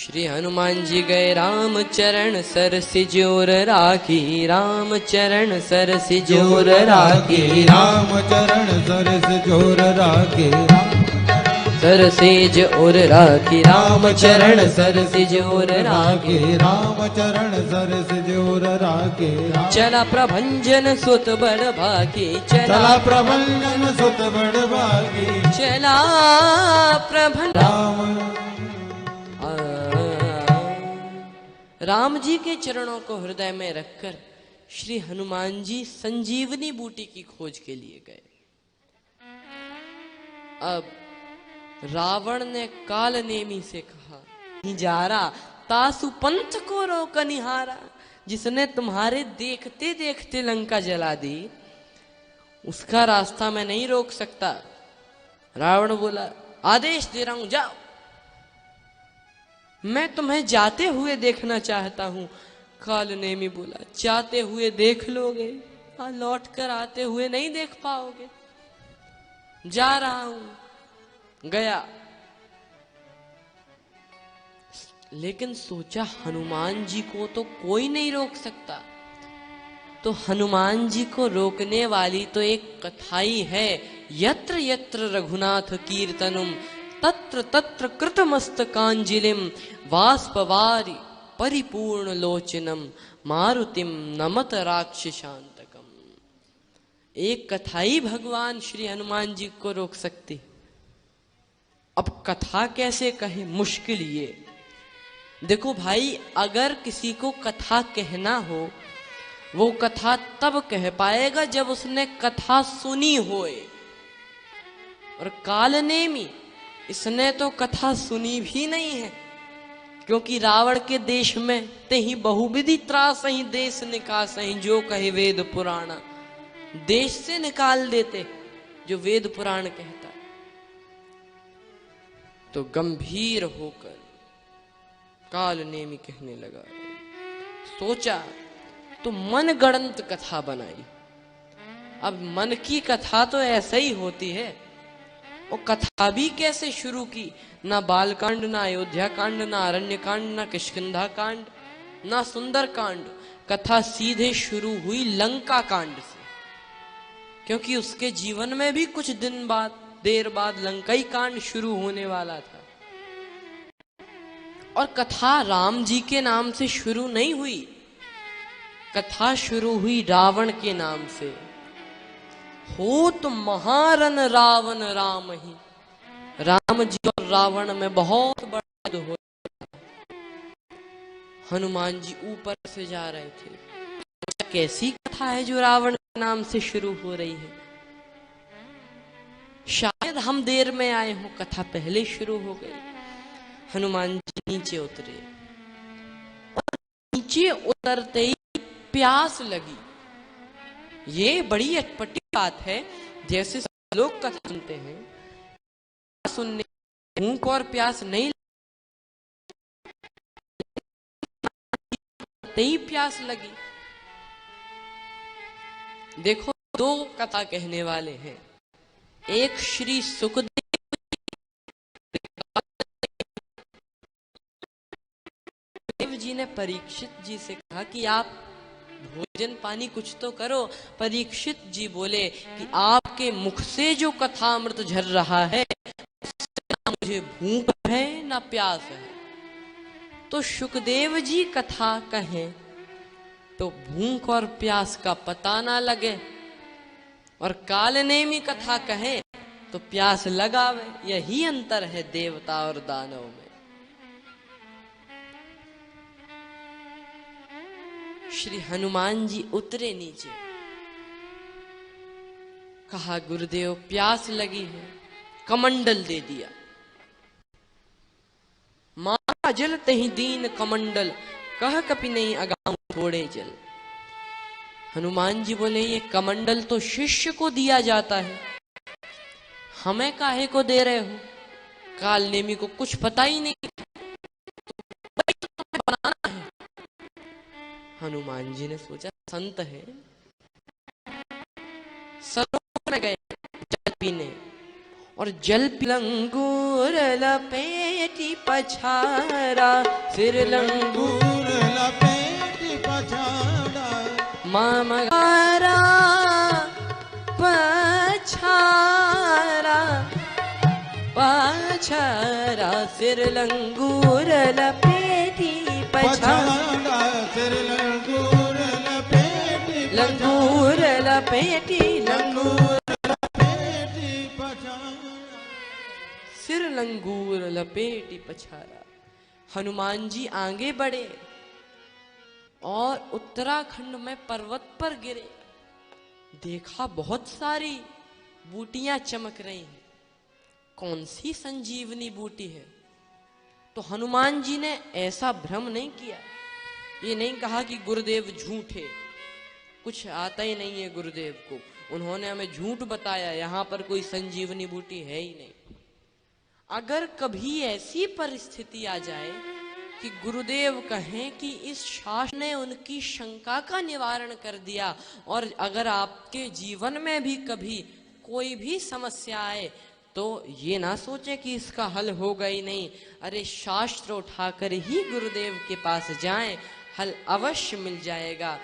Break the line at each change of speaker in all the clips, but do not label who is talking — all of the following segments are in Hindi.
श्री हनुमान जी गए राम चरण सर सिजोर राखी, राम चरण सर सिजोर राखी,
राम चरण सर सिजोर राखी,
सर सेज और राखी, राम चरण सर सिजोर राखी,
राम चरण सर सिजोर राखी।
चला प्रभंजन सुत बड़ भागी,
चला प्रभंजन सुत बड़ भागी,
चला प्रभन राम जी के चरणों को हृदय में रखकर श्री हनुमान जी संजीवनी बूटी की खोज के लिए गए। अब रावण ने काल नेमी से कहा, नहीं जा रहा तासु पंथ को रोक निहारा, जिसने तुम्हारे देखते देखते लंका जला दी उसका रास्ता मैं नहीं रोक सकता। रावण बोला, आदेश दे रहा हूं जाओ, मैं तुम्हें जाते हुए देखना चाहता हूं। काल नेमी बोला, जाते हुए देख लोगे, लौट कर आते हुए नहीं देख पाओगे, जा रहा हूं। गया, लेकिन सोचा हनुमान जी को तो कोई नहीं रोक सकता, तो हनुमान जी को रोकने वाली तो एक कथा ही है, यत्र यत्र रघुनाथ कीर्तनम तत्र तत्र कृतमस्तकांजलिम वाष्पवारि परिपूर्ण लोचनम मारुतिम नमत राक्षसांतकम। एक कथा ही भगवान श्री हनुमान जी को रोक सकती। अब कथा कैसे कहे, मुश्किल ये देखो भाई, अगर किसी को कथा कहना हो वो कथा तब कह पाएगा जब उसने कथा सुनी होए, और कालनेमी इसने तो कथा सुनी भी नहीं है, क्योंकि रावण के देश में ते ही बहुविधि त्रास ही देश निकास ही, जो कहे वेद पुराण, देश से निकाल देते जो वेद पुराण कहता। तो गंभीर होकर कालनेमी कहने लगा, सोचा तो मन गणंत कथा बनाई। अब मन की कथा तो ऐसा ही होती है, और कथा भी कैसे शुरू की, ना बालकांड, ना अयोध्या कांड, ना अरण्य कांड, ना किष्किंधा कांड, ना सुंदर कांड। कथा सीधे शुरू हुई लंका कांड से, क्योंकि उसके जीवन में भी कुछ दिन बाद, देर बाद लंकाई कांड शुरू होने वाला था। और कथा राम जी के नाम से शुरू नहीं हुई, कथा शुरू हुई रावण के नाम से। होत महारन रावण राम ही, राम जी और रावण में बहुत बड़ा युद्ध हो। हनुमान जी ऊपर से जा रहे थे, कैसी कथा है जो रावण के नाम से शुरू हो रही है, शायद हम देर में आए हो, कथा पहले शुरू हो गई। हनुमान जी नीचे उतरे, और नीचे उतरते ही प्यास लगी। ये बड़ी अटपटी बात है, जैसे लोग कथा सुनते हैं, सुनने भूख और प्यास नहीं लगती, ही प्यास लगी। देखो, दो कथा कहने वाले हैं, एक श्री सुखदेव जी ने परीक्षित जी से कहा कि आप भोजन पानी कुछ तो करो। परीक्षित जी बोले कि आपके मुख से जो कथा अमृत झर रहा है, ना मुझे भूख है ना प्यास है। तो सुखदेव जी कथा कहें तो भूख और प्यास का पता ना लगे, और कालनेमी कथा कहें तो प्यास लगावे। यही अंतर है देवता और दानव में। श्री हनुमान जी उतरे नीचे, कहा गुरुदेव प्यास लगी है, कमंडल दे दिया। मारा जल तहि दीन कमंडल, कह कपि नहीं अगाऊं थोड़े जल। हनुमान जी बोले, ये कमंडल तो शिष्य को दिया जाता है, हमें काहे को दे रहे हो? कालनेमी को कुछ पता ही नहीं, तो बनाना है। हनुमान जी ने सोचा संत है, सरोवर में गए जल पीने, और जल लंगूर लपेटी पछाड़ा, सिर लंगूर
लपेटी पछाड़ा,
मामगारा पछाड़ा, पछाड़ा, सिर लंगूर लपेटी पछाड़ा,
सिर लंगूर लपेटी,
लंगूर लपेटी, लंगूर
लपेटी पछाड़ा,
सिर लंगूर लपेटी पछाड़ा। हनुमान जी आगे बढ़े और उत्तराखंड में पर्वत पर गिरे। देखा बहुत सारी बूटियां चमक रही हैं, कौन सी संजीवनी बूटी है। तो हनुमान जी ने ऐसा भ्रम नहीं किया, ये नहीं कहा कि गुरुदेव झूठे, कुछ आता ही नहीं है गुरुदेव को, उन्होंने हमें झूठ बताया, यहां पर कोई संजीवनी बूटी है ही नहीं। अगर कभी ऐसी परिस्थिति आ जाए कि गुरुदेव कहें कि इस शास्त्र ने उनकी शंका का निवारण कर दिया, और अगर आपके जीवन में भी कभी कोई भी समस्या आए तो ये ना सोचे कि इसका हल होगा ही नहीं, अरे शास्त्र उठाकर ही गुरुदेव के पास जाएं, हल अवश्य मिल जाएगा।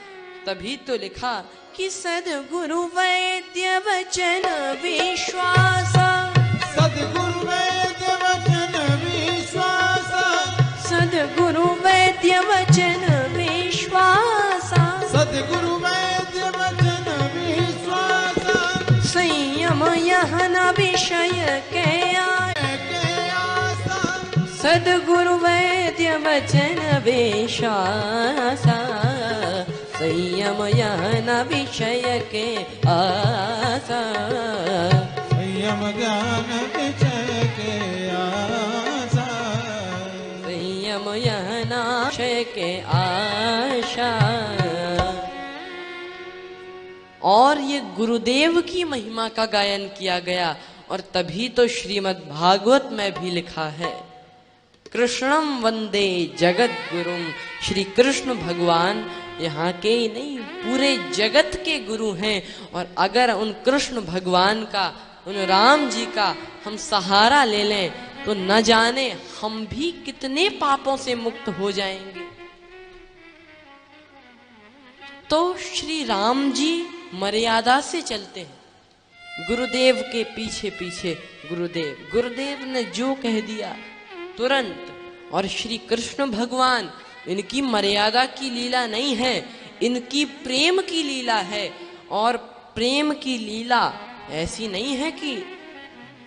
तभी तो लिखा कि सद्गुरु वैद्य वचन विश्वास,
सद्गुरु वैद्य वचन विश्वास,
सद्गुरु वैद्य वचन विश्वास,
सद्गुरु वैद्य वचन विश्वास,
संयम यह न विषय के
आसा,
सद्गुरु वैद्य वचन विश्वास, संयम यह न विषय के आसा,
संयम ज्ञान विषय के आसा,
संयम यह न विषय के आशा। और ये गुरुदेव की महिमा का गायन किया गया, और तभी तो श्रीमद् भागवत में भी लिखा है, कृष्णम वंदे जगत गुरुम। श्री कृष्ण भगवान यहाँ के ही नहीं, पूरे जगत के गुरु हैं। और अगर उन कृष्ण भगवान का, उन राम जी का हम सहारा ले लें तो न जाने हम भी कितने पापों से मुक्त हो जाएंगे। तो श्री राम जी मर्यादा से चलते हैं, गुरुदेव के पीछे पीछे गुरुदेव, गुरुदेव ने जो कह दिया तुरंत। और श्री कृष्ण भगवान, इनकी मर्यादा की लीला नहीं है, इनकी प्रेम की लीला है। और प्रेम की लीला ऐसी नहीं है कि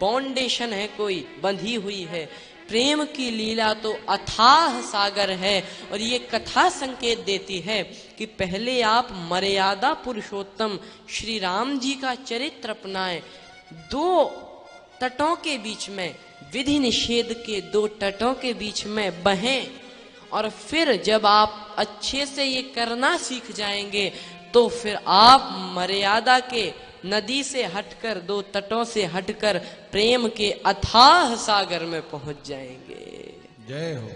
बाउंडेशन है, कोई बंधी हुई है। प्रेम की लीला तो अथाह सागर है। और ये कथा संकेत देती है कि पहले आप मर्यादा पुरुषोत्तम श्री राम जी का चरित्र अपनाएं, दो तटों के बीच में, विधि निषेध के दो तटों के बीच में बहें, और फिर जब आप अच्छे से ये करना सीख जाएंगे तो फिर आप मर्यादा के नदी से हटकर, दो तटों से हटकर प्रेम के अथाह सागर में पहुंच जाएंगे।
जय हो।